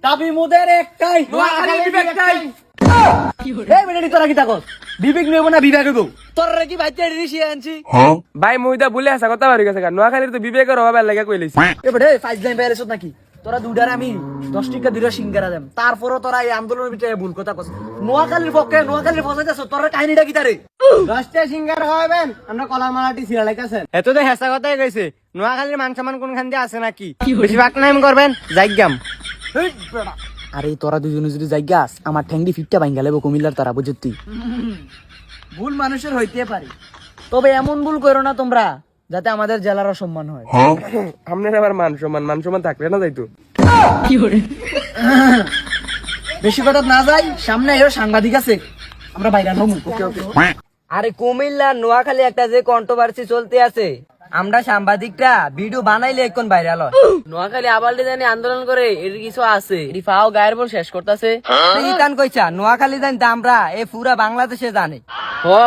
দাবি মোদের একটাই, নোয়াখালীর বিবেক নাই। এই বেটা তোরা কি থাকস? বিবেক নেব না বিবেক হইব? তোরা কি বাইতে ঋষি আনছি? ভাই মুইদা ভুলে আসা কথা বাড়ি গেছে নোয়াখালীর তো বিবেকের অভাবে লাগে কইলিস। এ বেটা ফাইজ লাইন বাইরে সব নাকি? তোরা দুইটার আমি 10 টাকা দিরা সিঙ্গারা দেম, তারপরও তোরা এই আন্দোলনের ভিতরে ভুল কথা কস। নোয়াখালীর পক্ষে নোয়াখালীর ফসাইতেছ, তোর কাহিনীটা কি তারে? 10টা সিঙ্গার খাওয়াবেন, আমরা কলামালাটি সিরা লাইতাছেন। এত তো হেসা কথাই কইছে। নোয়াখালীর মান সম্মান কোনখান দিয়ে আছে নাকি? বেশি বাক নাম করবেন, যাইগাম। আরে তোরা দুজনে যদি যাইগাস, আমার ঠ্যাংডি ফিটটা ভাঙ্গা লেবো কুমিল্লার তারা, বুঝতি? ভুল মানুষের হইতে পারে, তবে এমন ভুল করো না তোমরা যাতে আমাদের জেলার অসম্মান হয়। আপনার আবার মান সম্মান থাকলে না যাইতো। বেশি কথা না যাই, সামনে এও সাংবাদিক আছে, আমরা বাইরে হমু। ওকে ওকে। আরে কুমিল্লা নোয়াখালী একটা যে কন্ট্রোভার্সি চলতে আছে, আমরা সাংবাদিকরা ভিডিও বানাইলে এখন ভাইরাল হয়। নোয়াখালী আবার জানি আন্দোলন করে এর কিছু আছে, এটি ফাও গায়ের বল শেষ করতেছে। ইতান কইছা নোয়াখালী জানি আমরা এ পুরা বাংলাদেশে জানে। ও